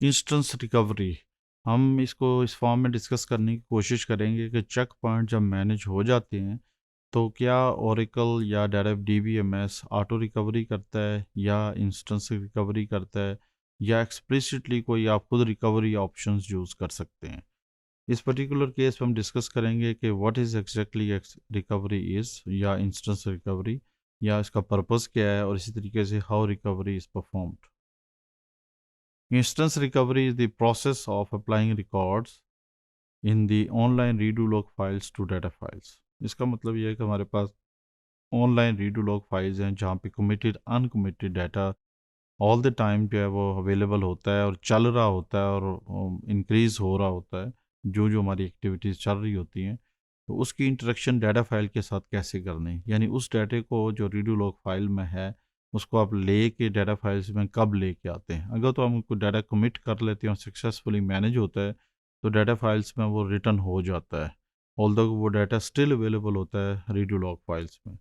Instance recovery हम इसको इस फॉर्म में डिस्कस करने की कोशिश करेंगे कि चेक पॉइंट जब मैनेज हो जाते हैं तो क्या ओरेकल या डायरेक्ट डीबीएमएस ऑटो रिकवरी करता है या इंस्टेंस रिकवरी करता है या एक्सप्लिसिटली कोई आप खुद रिकवरी ऑप्शंस यूज़ कर सकते हैं। इस पर्टिकुलर केस में हम डिस्कस करेंगे कि what is exactly recovery is या इंस्टेंस रिकवरी या इसका पर्पस क्या है और इसी तरीके से how recovery is performed. Instance recovery is the process of applying records in the online redo log files to data files. इसका मतलब यह है कि हमारे पास ऑनलाइन रीडू लॉग फाइल्स हैं जहाँ पे committed uncommitted data all the time जो है वो अवेलेबल होता है और चल रहा होता है और इंक्रीज़ हो रहा होता है जो जो हमारी एक्टिविटीज़ चल रही होती हैं। तो उसकी इंटरेक्शन डाटा फाइल के साथ कैसे करनी, यानी उस डाटे को जो रीडू लॉग फाइल में है उसको आप ले के डाटा फाइल्स में कब लेके आते हैं। अगर तो हम उनको डाटा कमिट कर लेते हैं और सक्सेसफुली मैनेज होता है तो डाटा फाइल्स में वो रिटर्न हो जाता है, ऑल्दो वो डाटा स्टिल अवेलेबल होता है रीडू लॉग फाइल्स में।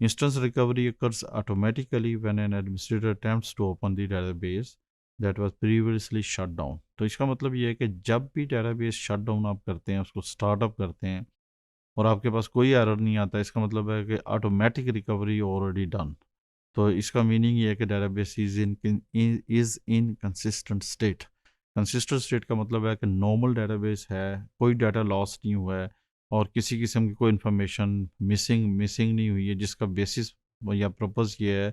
Instance recovery occurs automatically when an administrator attempts to open the database that was previously shut down। तो इसका मतलब ये है कि जब भी database शट डाउन आप करते हैं, उसको स्टार्टअप करते हैं और आपके पास कोई एरर नहीं आता, इसका मतलब है कि ऑटोमेटिक रिकवरी ऑलरेडी डन। तो इसका मीनिंग ये है कि database is in consistent state. Consistent state का मतलब है कि नॉर्मल डेटाबेस है, कोई डाटा लॉस नहीं हुआ है और किसी किस्म की कोई इन्फॉर्मेशन मिसिंग नहीं हुई है, जिसका बेसिस या पर्पस ये है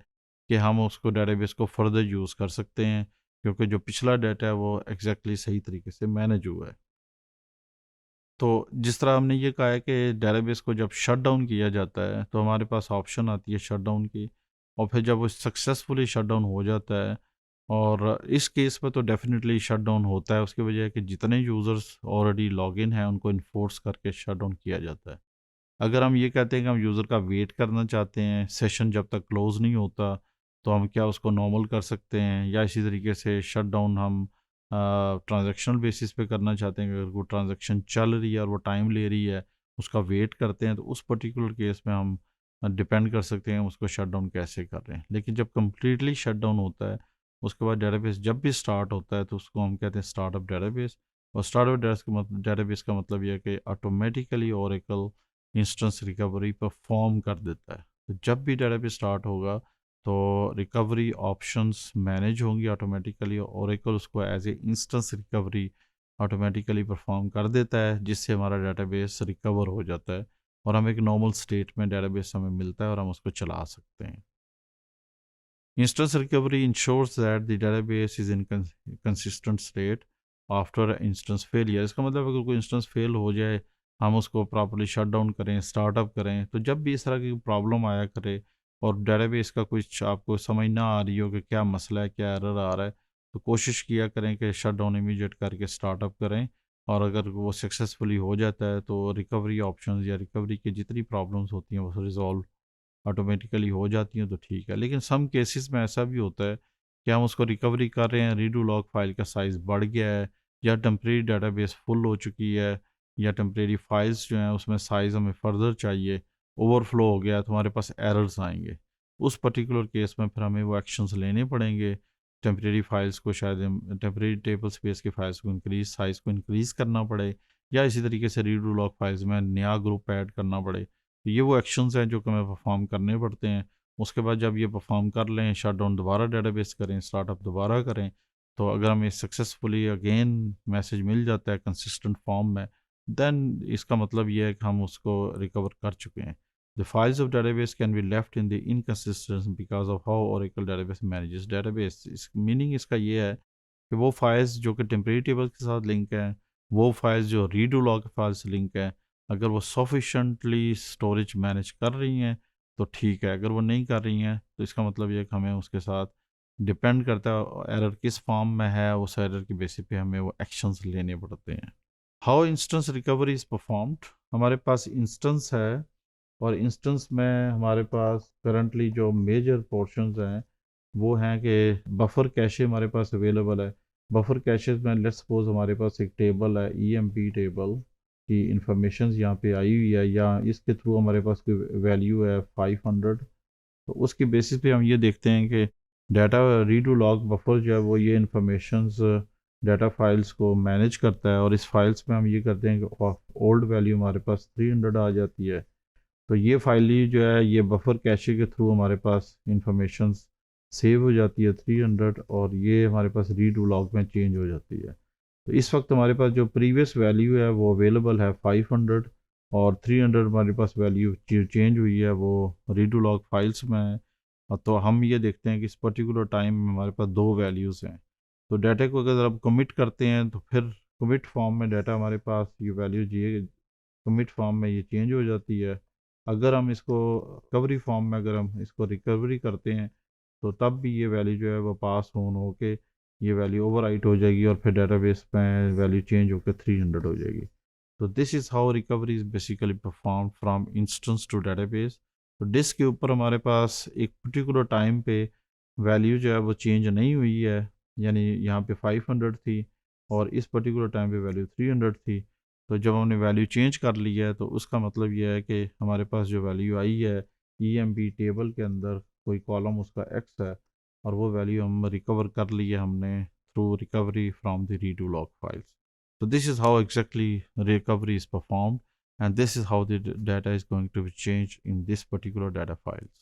कि हम उसको डेटाबेस को फर्दर यूज़ कर सकते हैं क्योंकि जो पिछला डाटा है वो एग्जैक्टली सही तरीके से मैनेज हुआ है। तो जिस तरह हमने ये कहा है कि डेटाबेस को जब शट डाउन किया जाता है तो हमारे पास ऑप्शन आती है शट डाउन की, और फिर जब वो सक्सेसफुली शट डाउन हो जाता है, और इस केस में तो डेफिनेटली शट डाउन होता है, उसकी वजह है कि जितने यूज़र्स ऑलरेडी लॉगिन हैं उनको इन्फोर्स करके शट डाउन किया जाता है। अगर हम ये कहते हैं कि हम यूज़र का वेट करना चाहते हैं सेशन जब तक क्लोज़ नहीं होता, तो हम क्या उसको नॉर्मल कर सकते हैं, या इसी तरीके से शट डाउन हम ट्रांजैक्शनल बेसिस पे करना चाहते हैं कि अगर वो ट्रांजैक्शन चल रही है और वो टाइम ले रही है, उसका वेट करते हैं, तो उस पर्टिकुलर केस में हम डिपेंड कर सकते हैं उसको शट डाउन कैसे कर रहे हैं। लेकिन जब कम्प्लीटली शट डाउन होता है उसके बाद डेटाबेस जब भी स्टार्ट होता है तो उसको हम कहते हैं स्टार्टअप डेटाबेस। और स्टार्टअप डेटाबेस का मतलब यह है कि automatically Oracle instance recovery perform कर देता है। तो जब भी डेटाबेस स्टार्ट होगा तो रिकवरी ऑप्शंस मैनेज होंगी ऑटोमेटिकली, और ओरेकल उसको as a instance recovery automatically perform कर देता है, जिससे हमारा डेटाबेस रिकवर हो जाता है और हम एक नॉर्मल स्टेट में डेटाबेस हमें मिलता है और हम उसको चला सकते हैं। Instance recovery ensures that the database is in consistent state after instance failure. इसका मतलब अगर कोई इंस्टेंस फेल हो जाए, हम उसको प्रॉपर्ली शट डाउन करें, स्टार्टअप करें, तो जब भी इस तरह की प्रॉब्लम आया करे और डेटाबेस का कुछ आपको समझ ना आ रही हो कि क्या मसला है, क्या एरर आ रहा है, तो कोशिश किया करें कि शट डाउन इमीडिएट करके स्टार्टअप करें। और अगर वो सक्सेसफुली हो जाता है तो रिकवरी ऑप्शंस या रिकवरी की जितनी प्रॉब्लम्स होती हैं वो रिजॉल्व ऑटोमेटिकली हो जाती हैं, तो ठीक है। लेकिन सम केसेस में ऐसा भी होता है कि हम उसको रिकवरी कर रहे हैं, रीडू लॉग फाइल का साइज़ बढ़ गया है, या टेम्प्रेरी डाटाबेस फुल हो चुकी है, या टेम्प्रेरी फाइल्स जो हैं उसमें साइज़ हमें फर्दर चाहिए, ओवरफ्लो हो गया, तो हमारे पास एरर्स आएंगे। उस पर्टिकुलर केस में फिर हमें वो एक्शंस लेने पड़ेंगे। टेम्प्रेरी फाइल्स को शायद टेम्प्रेरी टेबल स्पेस की फाइल्स को इंक्रीज साइज़ को इंक्रीज़ करना पड़े, या इसी तरीके से रीडू लॉग फाइल्स में नया ग्रुप ऐड करना पड़े। तो ये वो एक्शंस हैं जो कि हमें परफॉर्म करने पड़ते हैं। उसके बाद जब ये परफॉर्म कर लें, शट डाउन दोबारा डेटाबेस करें, स्टार्टअप दोबारा करें, तो अगर हमें सक्सेसफुली अगेन मैसेज मिल जाता है कंसिस्टेंट फॉर्म में, देन इसका मतलब ये है कि हम उसको रिकवर कर चुके हैं। The files of database can be left in the inconsistence because of how Oracle database manages database. इस मीनिंग इसका ये है कि वो फाइल्स जो कि टेम्परेरी टेबल के साथ लिंक हैं, वो फाइल्स जो रीडू लॉग फाइल्स लिंक हैं, अगर वो सफिशेंटली स्टोरेज मैनेज कर रही हैं तो ठीक है, अगर वो नहीं कर रही हैं तो इसका मतलब ये है कि हमें उसके साथ डिपेंड करता है एरर किस फॉर्म में है, उस एरर की बेसिस पे हमें वो एक्शंस लेने पड़ते हैं। How instance recovery is performed. हमारे पास इंस्टेंस है और इंस्टेंस में हमारे पास करंटली जो मेजर पोर्शंस हैं वो हैं कि बफर कैशे हमारे पास अवेलेबल है। बफर कैशेस में लेट्स सपोज हमारे पास एक टेबल है, ईएमपी टेबल की इंफॉर्मेशन यहाँ पे आई हुई है, या इसके थ्रू हमारे पास कोई वैल्यू है 500, तो उसकी बेसिस पे हम ये देखते हैं कि डाटा रीडू लॉग बफर जो है वो ये इंफॉर्मेशन डाटा फाइल्स को मैनेज करता है, और इस फाइल्स में हम ये करते हैं कि ओल्ड वैल्यू हमारे पास 300 आ जाती है, तो ये फाइल ही जो है ये बफर कैशे के थ्रू हमारे पास इंफॉर्मेशन सेव हो जाती है 300, और ये हमारे पास रीड लॉग में चेंज हो जाती है। तो इस वक्त हमारे पास जो प्रीवियस वैल्यू है वो अवेलेबल है 500, और 300 हमारे पास वैल्यू चेंज हुई है वो रीडू लॉग फाइल्स में है। तो हम ये देखते हैं कि इस पर्टिकुलर टाइम में हमारे पास दो वैल्यूज़ हैं। तो डाटा को अगर आप कमिट करते हैं तो फिर कमिट फॉर्म में डाटा हमारे पास ये वैल्यू ये कमिट फॉर्म में ये चेंज हो जाती है। अगर हम इसको रिकवरी फॉर्म में अगर हम इसको रिकवरी करते हैं तो तब भी ये वैल्यू जो है वो पास ऑन होके ये वैल्यू ओवरराइट हो जाएगी, और फिर डेटाबेस में वैल्यू चेंज होकर 300 हो जाएगी। तो this is how recovery is basically perform from instance to database. तो डिस्क के ऊपर हमारे पास एक पर्टिकुलर टाइम पे वैल्यू जो है वो चेंज नहीं हुई है, यानी यहाँ पे 500 थी और इस पर्टिकुलर टाइम पे वैल्यू 300 थी। तो जब हमने वैल्यू चेंज कर ली है तो उसका मतलब ये है कि हमारे पास जो वैल्यू आई है EMB टेबल के अंदर कोई कॉलम उसका एक्स है, और वो वैल्यू हम रिकवर कर ली है हमने through recovery from the redo log files. So this is how exactly recovery is performed, and this is how the data is going to be changed in this particular data files.